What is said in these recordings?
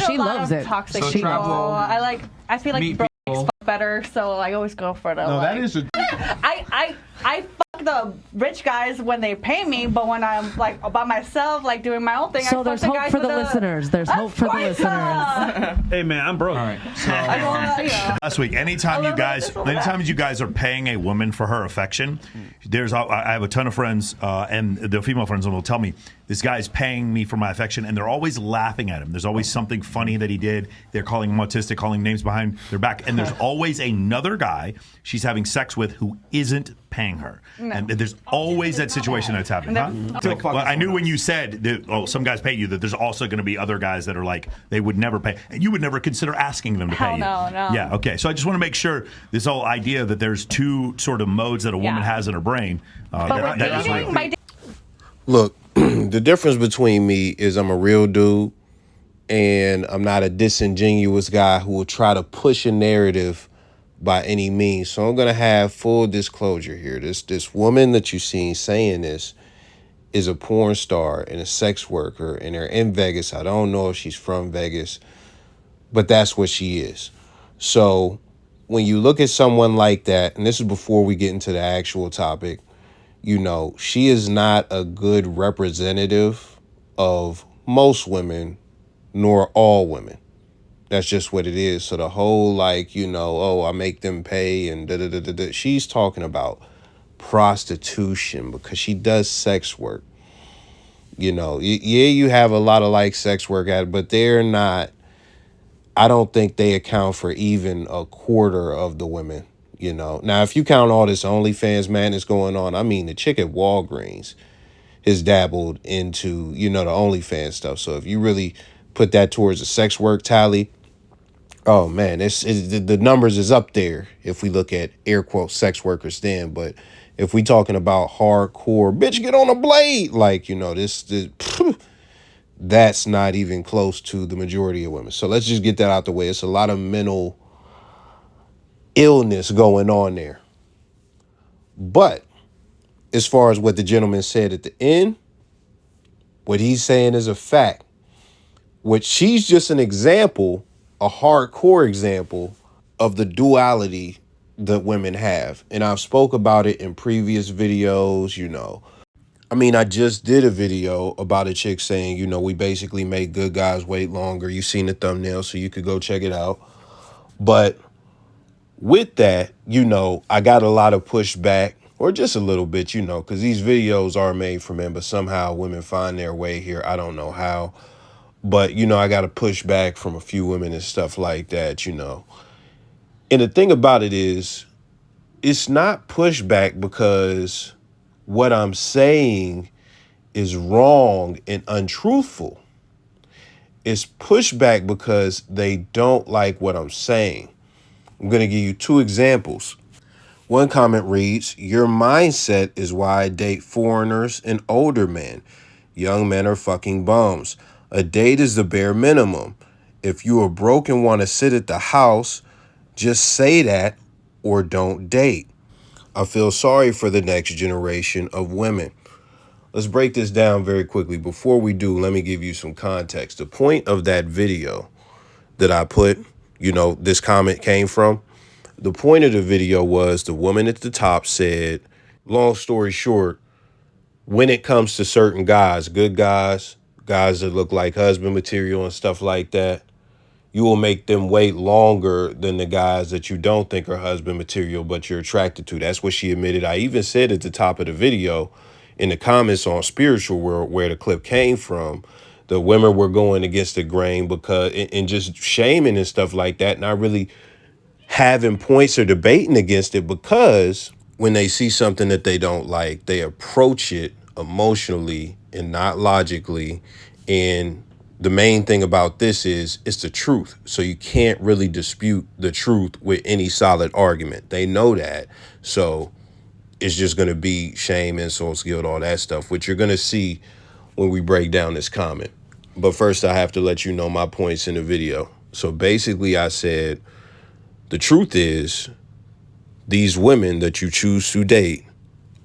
She loves it. Toxic So people. travel, I feel like bro fuck better, so I always go for the. No, that is a. I fuck the rich guys when they pay me, but when I'm like by myself, like doing my own thing, So I there's fuck the hope guys for the with listeners. There's hope for the listeners. Hey man, I'm broke. All right. So, Last week, anytime you guys are paying a woman for her affection, I have a ton of friends, and the female friends will tell me this guy's paying me for my affection, and they're always laughing at him. There's always something funny that he did. They're calling him autistic, calling names behind their back, and there's always another guy she's having sex with who isn't paying her. No. And there's always that situation that's happening. Huh? Well, I knew when you said that, some guys pay you, that there's also going to be other guys that are like, they would never pay. And you would never consider asking them to pay you. No. Yeah, okay. So I just want to make sure this whole idea that there's two sort of modes that a woman has in her brain. That's real. Look, the difference between me is I'm a real dude and I'm not a disingenuous guy who will try to push a narrative by any means. So I'm going to have full disclosure here. This woman that you seen saying this is a porn star and a sex worker, and they're in Vegas. I don't know if she's from Vegas, but that's what she is. So when you look at someone like that, and this is before we get into the actual topic, she is not a good representative of most women, nor all women. That's just what it is. So the whole I make them pay and da-da-da-da-da. She's talking about prostitution because she does sex work. You have a lot of sex work at it, but they're not, I don't think they account for even a quarter of the women, Now, if you count all this OnlyFans madness going on, I mean, the chick at Walgreens has dabbled into, the OnlyFans stuff. So if you really put that towards the sex work tally, oh man, the numbers is up there if we look at air quote sex workers then. But if we talking about hardcore, bitch, get on a blade, that's not even close to the majority of women. So let's just get that out the way. It's a lot of mental illness going on there. But as far as what the gentleman said at the end, what he's saying is a fact. Which she's just an example, a hardcore example of the duality that women have. And I've spoke about it in previous videos, I just did a video about a chick saying, we basically make good guys wait longer. You've seen the thumbnail, so you could go check it out. But with that, I got a lot of pushback, or just a little bit, because these videos are made for men, but somehow women find their way here. I don't know how. But, I got to push back from a few women and stuff like that, And the thing about it is, it's not pushback because what I'm saying is wrong and untruthful. It's pushback because they don't like what I'm saying. I'm going to give you two examples. One comment reads, "Your mindset is why I date foreigners and older men. Young men are fucking bums. A date is the bare minimum. If you are broke and want to sit at the house, just say that or don't date. I feel sorry for the next generation of women." Let's break this down very quickly. Before we do, let me give you some context. The point of that video that I put, this comment came from, the point of the video was the woman at the top said, long story short, when it comes to certain guys, good guys, guys that look like husband material and stuff like that, you will make them wait longer than the guys that you don't think are husband material, but you're attracted to. That's what she admitted. I even said at the top of the video in the comments on Spiritual World, where the clip came from, the women were going against the grain because and just shaming and stuff like that, not really having points or debating against it, because when they see something that they don't like, they approach it emotionally and not logically. And the main thing about this is it's the truth. So you can't really dispute the truth with any solid argument. They know that. So it's just going to be shame, insults, guilt, all that stuff, which you're going to see when we break down this comment. But first, I have to let you know my points in the video. So basically, I said, the truth is, these women that you choose to date,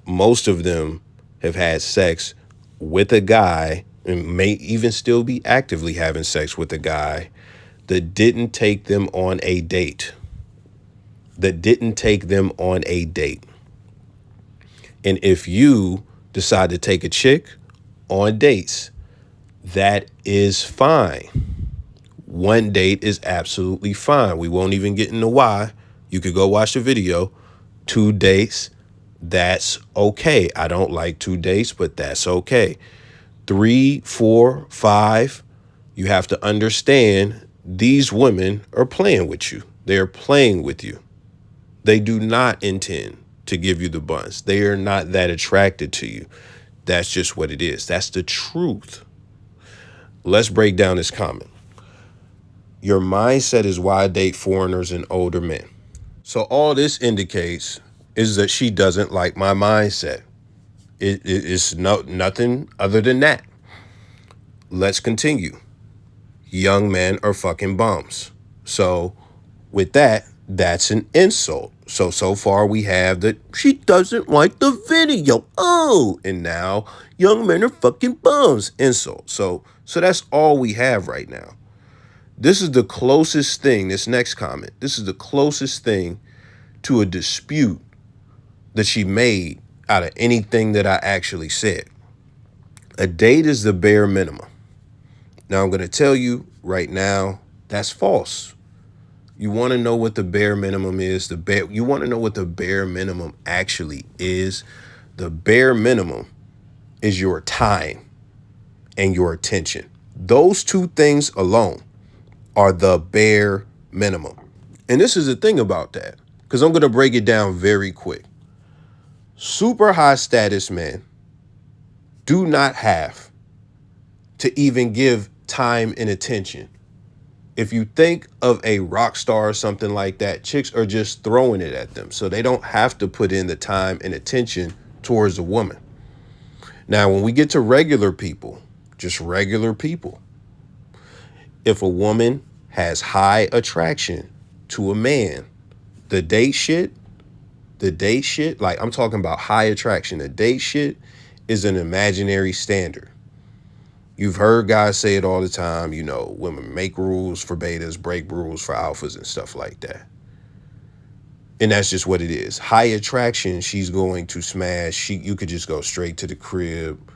most of them have had sex with a guy and may even still be actively having sex with a guy that didn't take them on a date. That didn't take them on a date. And if you decide to take a chick on dates, that is fine. One date is absolutely fine. We won't even get into why. You could go watch the video. 2 dates, that's okay. I don't like 2 dates, but that's okay. 3, 4, 5, you have to understand these women are playing with you. They're playing with you. They do not intend to give you the buns. They are not that attracted to you. That's just what it is. That's the truth. Let's break down this comment. Your mindset is why I date foreigners and older men. So all this indicates is that she doesn't like my mindset. It's nothing other than that. Let's continue. Young men are fucking bums. So with that, that's an insult. So far we have that she doesn't like the video. Oh, and now young men are fucking bums. Insult. So that's all we have right now. This is the closest thing, this next comment, this is the closest thing to a dispute that she made out of anything that I actually said. A date is the bare minimum. Now I'm going to tell you right now, that's false. You want to know what the bare minimum is? You want to know what the bare minimum actually is? The bare minimum is your time and your attention. Those 2 things alone are the bare minimum. And this is the thing about that, because I'm going to break it down very quick. Super high status men do not have to even give time and attention. If you think of a rock star or something like that, chicks are just throwing it at them. So they don't have to put in the time and attention towards a woman. Now, when we get to regular people, just regular people, if a woman has high attraction to a man, the date shit, like I'm talking about high attraction, the date shit is an imaginary standard. You've heard guys say it all the time, you know, women make rules for betas, break rules for alphas and stuff like that. And that's just what it is. High attraction, she's going to smash. You could just go straight to the crib.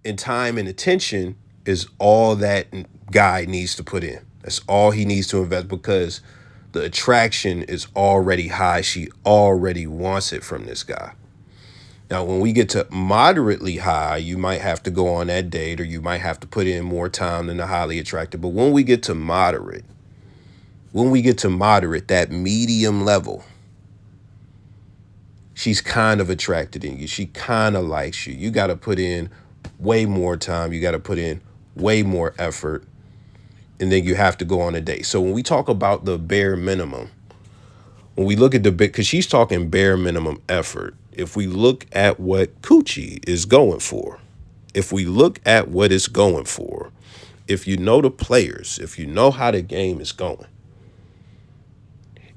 And time and attention is all that guy needs to put in. That's all he needs to invest, because the attraction is already high. She already wants it from this guy. Now, when we get to moderately high, you might have to go on that date, or you might have to put in more time than the highly attractive. But when we get to moderate, that medium level, she's kind of attracted in you. She kind of likes you. You got to put in way more time. You got to put in way more effort. And then you have to go on a date. So when we talk about the bare minimum, when we look at because she's talking bare minimum effort. If we look at what Coochie is going for, if we look at what it's going for, if you know the players, if you know how the game is going,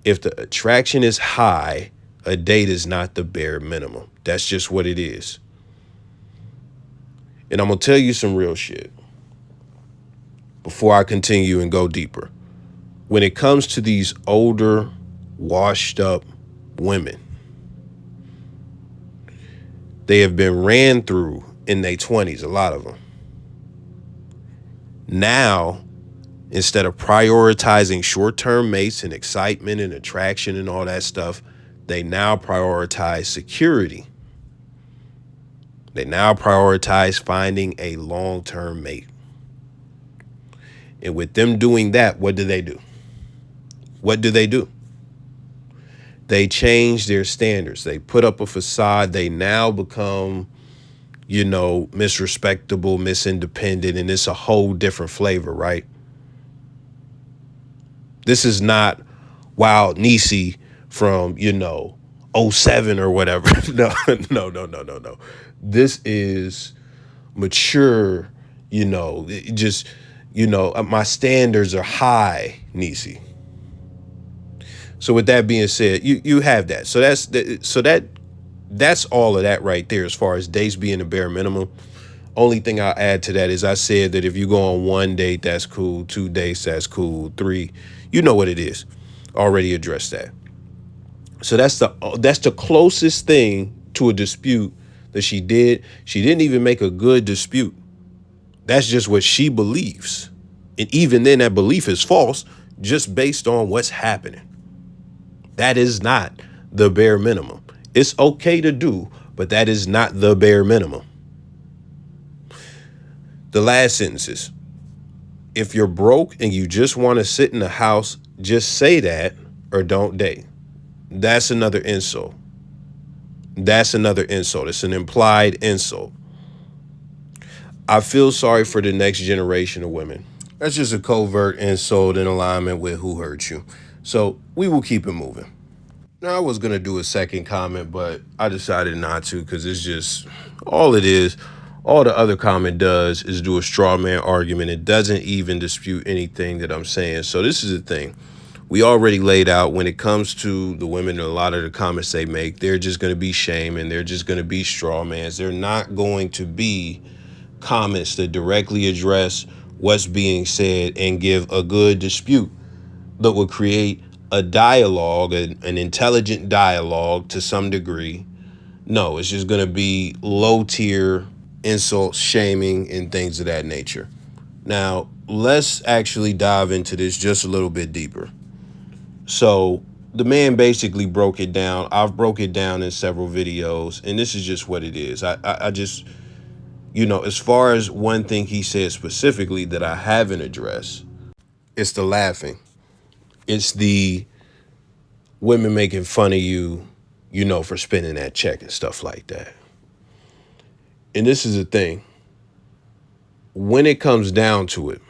if the attraction is high, a date is not the bare minimum. That's just what it is. And I'm going to tell you some real shit before I continue and go deeper. When it comes to these older, washed up women, they have been ran through in their 20s, a lot of them. Now, instead of prioritizing short-term mates and excitement and attraction and all that stuff, they now prioritize security. They now prioritize finding a long-term mate. And with them doing that, what do they do? What do they do? They change their standards. They put up a facade. They now become, you know, misrespectable, misindependent, and it's a whole different flavor, right? This is not Wild Niecy from, you know, '07 or whatever. No. This is mature, you know, just, you know, my standards are high, Niecy. So with that being said, you have that. So that's all of that right there as far as dates being the bare minimum. Only thing I'll add to that is I said that if you go on 1 date, that's cool. 2 dates, that's cool. 3, you know what it is. Already addressed that. So that's the closest thing to a dispute that she did. She didn't even make a good dispute. That's just what she believes. And even then, that belief is false just based on what's happening. That is not the bare minimum. It's okay to do, but that is not the bare minimum. The last sentences. If you're broke and you just want to sit in the house, just say that or don't date. That's another insult. That's another insult. It's an implied insult. I feel sorry for the next generation of women. That's just a covert insult in alignment with who hurt you. So we will keep it moving. Now, I was going to do a second comment, but I decided not to because it's just all it is. All the other comment does is do a straw man argument. It doesn't even dispute anything that I'm saying. So this is the thing. We already laid out when it comes to the women, a lot of the comments they make, they're just going to be shaming. They're just going to be straw mans. They're not going to be comments that directly address what's being said and give a good dispute that will create a dialogue, an intelligent dialogue to some degree. No, it's just going to be low tier insults, shaming, and things of that nature. Now, let's actually dive into this just a little bit deeper. So the man basically broke it down. I've broke it down in several videos, and this is just what it is. I just, as far as one thing he said specifically that I haven't addressed, it's the laughing. It's the women making fun of you, for spending that check and stuff like that. And this is the thing. When it comes down to it,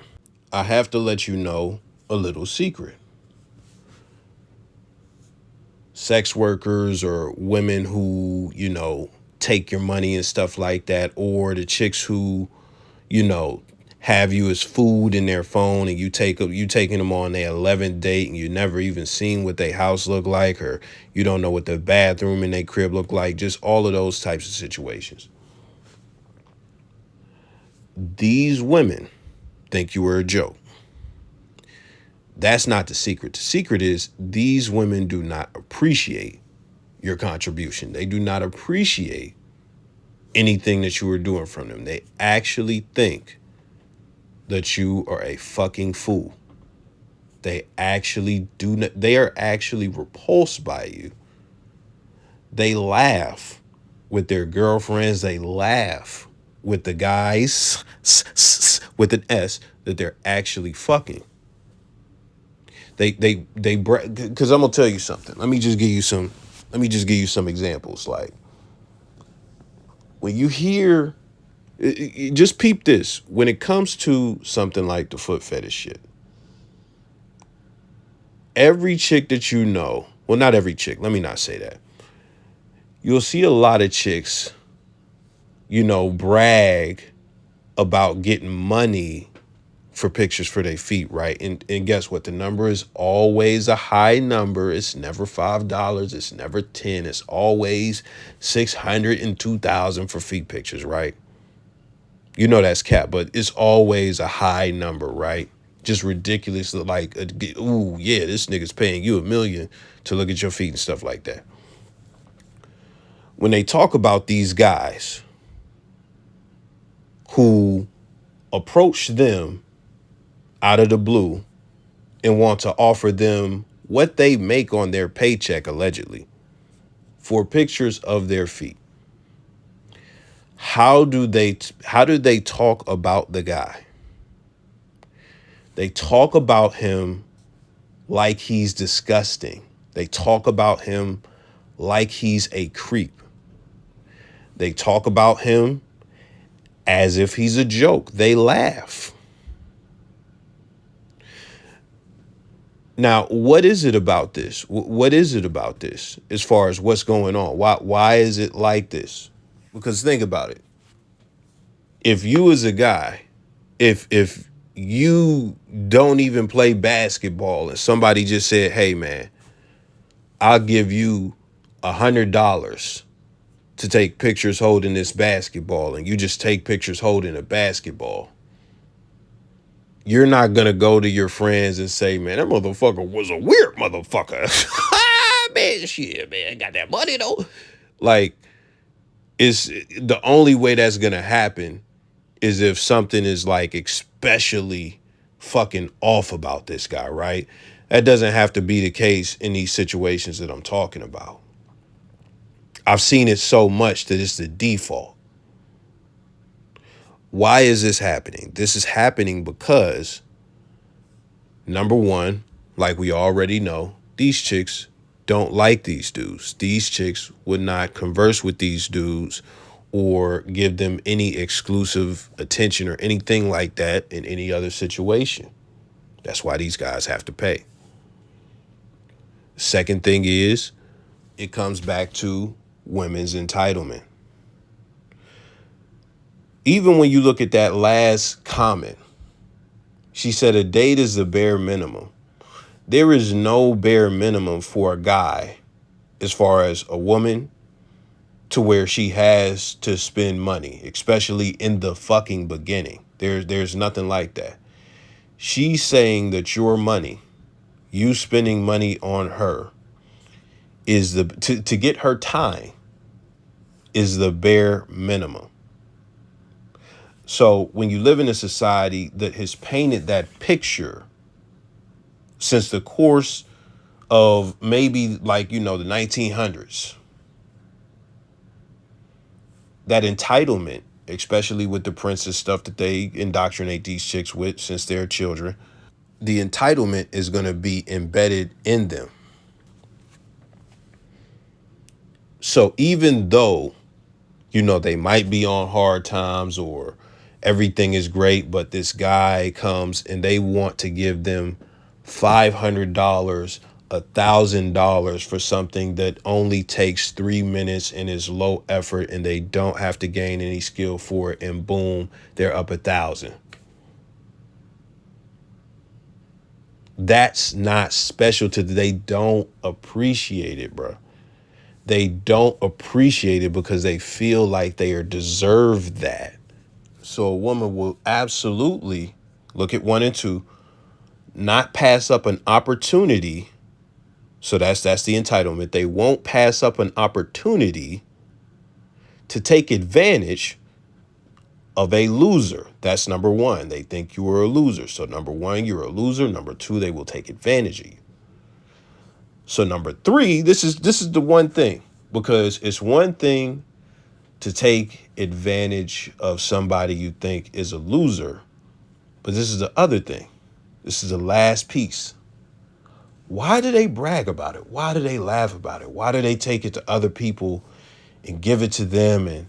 I have to let you know a little secret. Sex workers or women who, take your money and stuff like that, or the chicks who, have you as food in their phone and you taking them on their 11th date and you never even seen what their house look like, or you don't know what the bathroom in their crib look like, just all of those types of situations. These women think you were a joke. That's not the secret. The secret is these women do not appreciate your contribution. They do not appreciate anything that you are doing from them. They actually think that you are a fucking fool. They actually do not. They are actually repulsed by you. They laugh with their girlfriends. They laugh with the guys with an S that they're actually fucking. They because I'm gonna tell you something. Let me just give you some examples. Like when you hear, just peep this. When it comes to something like the foot fetish shit, every chick that well, not every chick. Let me not say that. You'll see a lot of chicks, brag about getting money for pictures for their feet, right? And guess what? The number is always a high number. It's never $5. It's never 10. It's always 600 and 2,000 for feet pictures, right? That's cap, but it's always a high number, right? Just ridiculous. Like, ooh, yeah, this nigga's paying you $1 million to look at your feet and stuff like that. When they talk about these guys who approach them out of the blue and want to offer them what they make on their paycheck, allegedly, for pictures of their feet, how do they talk about the guy? They talk about him like he's disgusting. They talk about him like he's a creep. They talk about him as if he's a joke. They laugh. Now, what is it about this? What is it about this as far as what's going on? Why is it like this? Because think about it. If you as a guy, if you don't even play basketball and somebody just said, hey, man, I'll give you $100 to take pictures holding this basketball, and you just take pictures holding a basketball, you're not going to go to your friends and say, man, that motherfucker was a weird motherfucker. Man, shit, man, I got that money though. Like, it's the only way that's going to happen is if something is like especially fucking off about this guy, right? That doesn't have to be the case in these situations that I'm talking about. I've seen it so much that it's the default. Why is this happening? This is happening because, number one, like we already know, these chicks don't like these dudes. These chicks would not converse with these dudes or give them any exclusive attention or anything like that in any other situation. That's why these guys have to pay. Second thing is, it comes back to women's entitlement. Even when you look at that last comment, she said a date is the bare minimum. There is no bare minimum for a guy as far as a woman to where she has to spend money, especially in the fucking beginning. There's nothing like that. She's saying that your money, you spending money on her, is to get her time is the bare minimum. So when you live in a society that has painted that picture since the course of maybe like, the 1900s, that entitlement, especially with the princess stuff that they indoctrinate these chicks with since they're children, the entitlement is going to be embedded in them. So even though, they might be on hard times or everything is great, but this guy comes and they want to give them $500, $1,000 for something that only takes 3 minutes and is low effort, and they don't have to gain any skill for it, and boom, they're up 1,000. That's not special to them. They don't appreciate it, bro. They don't appreciate it because they feel like they are deserved that. So a woman will absolutely look at 1 and 2, not pass up an opportunity. So that's the entitlement. They won't pass up an opportunity to take advantage of a loser. That's number one. They think you are a loser. So number one, you're a loser. Number two, they will take advantage of you. So number three, this is the one thing, because it's one thing to take advantage of somebody you think is a loser, but this is the other thing. This is the last piece. Why do they brag about it? Why do they laugh about it? Why do they take it to other people and give it to them and,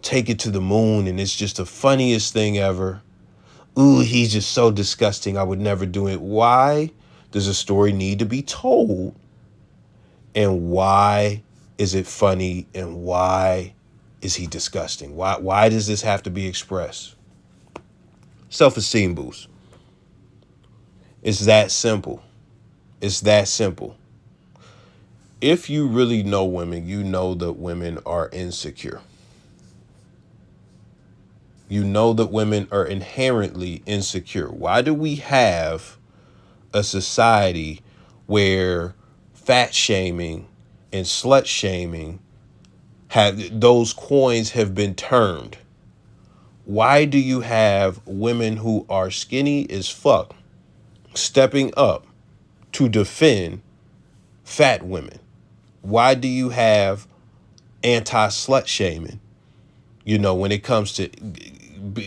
take it to the moon? And it's just the funniest thing ever. Ooh, he's just so disgusting. I would never do it. Why does a story need to be told? And why is it funny? And why is he disgusting? Why does this have to be expressed? Self-esteem boost. It's that simple. It's that simple. If you really know women, you know that women are insecure. You know that women are inherently insecure. Why do we have a society where fat shaming and slut shaming those coins have been turned? Why do you have women who are skinny as fuck stepping up to defend fat women? Why do you have anti-slut shaming? When it comes to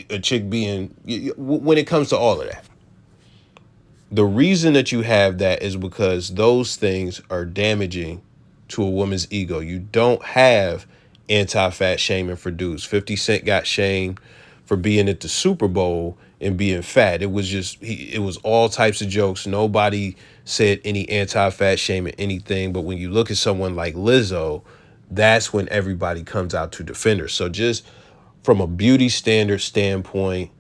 a chick when it comes to all of that. The reason that you have that is because those things are damaging to a woman's ego. You don't have anti-fat shaming for dudes. 50 Cent got shamed for being at the Super Bowl and being fat. It was all types of jokes. Nobody said any anti-fat shaming, anything. But when you look at someone like Lizzo, that's when everybody comes out to defend her. So just from a beauty standard standpoint,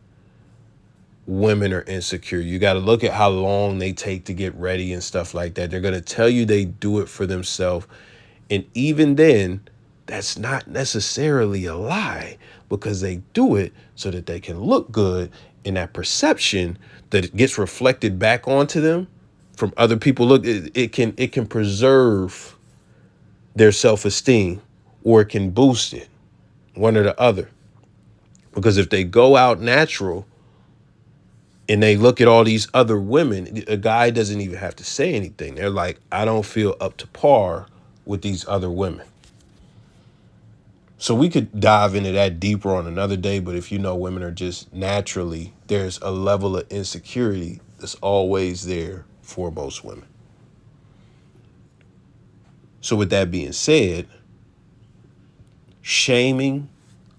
women are insecure. You got to look at how long they take to get ready and stuff like that. They're going to tell you they do it for themselves. And even then, that's not necessarily a lie, because they do it so that they can look good, and that perception that gets reflected back onto them from other people, look, it can preserve their self-esteem, or it can boost it, one or the other. Because if they go out natural and they look at all these other women, a guy doesn't even have to say anything. They're like, I don't feel up to par with these other women. So we could dive into that deeper on another day, but if you know, women are just naturally, there's a level of insecurity that's always there for most women. So with that being said, shaming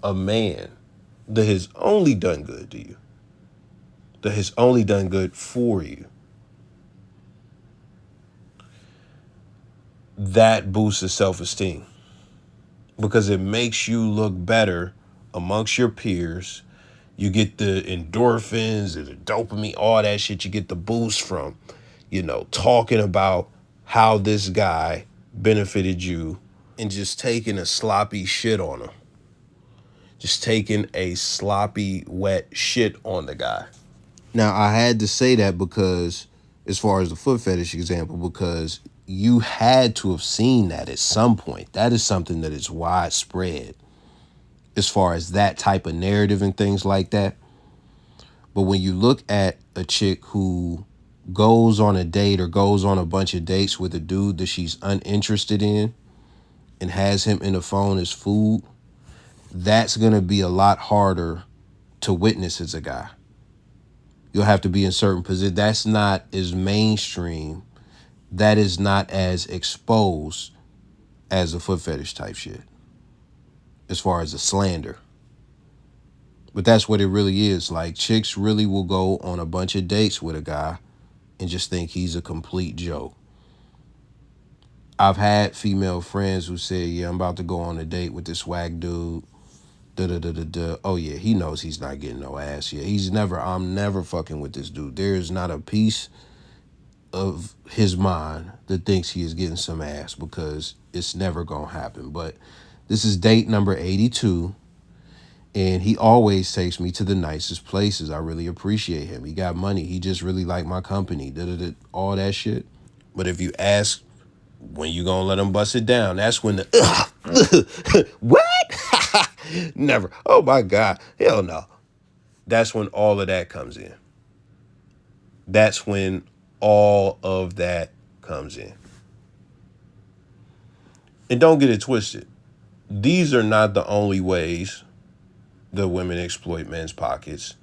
a man that has only done good to you, that has only done good for you, that boosts the self-esteem, because it makes you look better amongst your peers. You get the endorphins, the dopamine, all that shit. You get the boost from, talking about how this guy benefited you, and just taking a sloppy shit on him. Just taking a sloppy, wet shit on the guy. Now, I had to say that because, as far as the foot fetish example, because you had to have seen that at some point. That is something that is widespread as far as that type of narrative and things like that. But when you look at a chick who goes on a date or goes on a bunch of dates with a dude that she's uninterested in and has him in the phone as food, that's going to be a lot harder to witness as a guy. You'll have to be in certain positions. That's not as mainstream. That is not as exposed as a foot fetish type shit, as far as the slander. But that's what it really is. Like, chicks really will go on a bunch of dates with a guy and just think he's a complete joke. I've had female friends who said, yeah, I'm about to go on a date with this whack dude. Oh yeah, he knows he's not getting no ass. Yeah, I'm never fucking with this dude. There is not a piece of his mind that thinks he is getting some ass, because it's never gonna happen. But this is date number 82, and he always takes me to the nicest places. I really appreciate him. He got money. He just really liked my company. All that shit. But if you ask when you gonna let him bust it down, that's when the what? Never. Oh my God. Hell no. That's when all of that comes in. That's when all of that comes in. And don't get it twisted. These are not the only ways the women exploit men's pockets.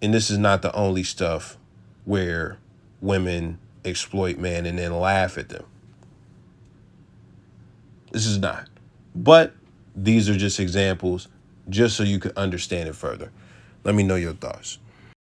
And this is not the only stuff where women exploit men and then laugh at them. This is not. But these are just examples, just so you can understand it further. Let me know your thoughts.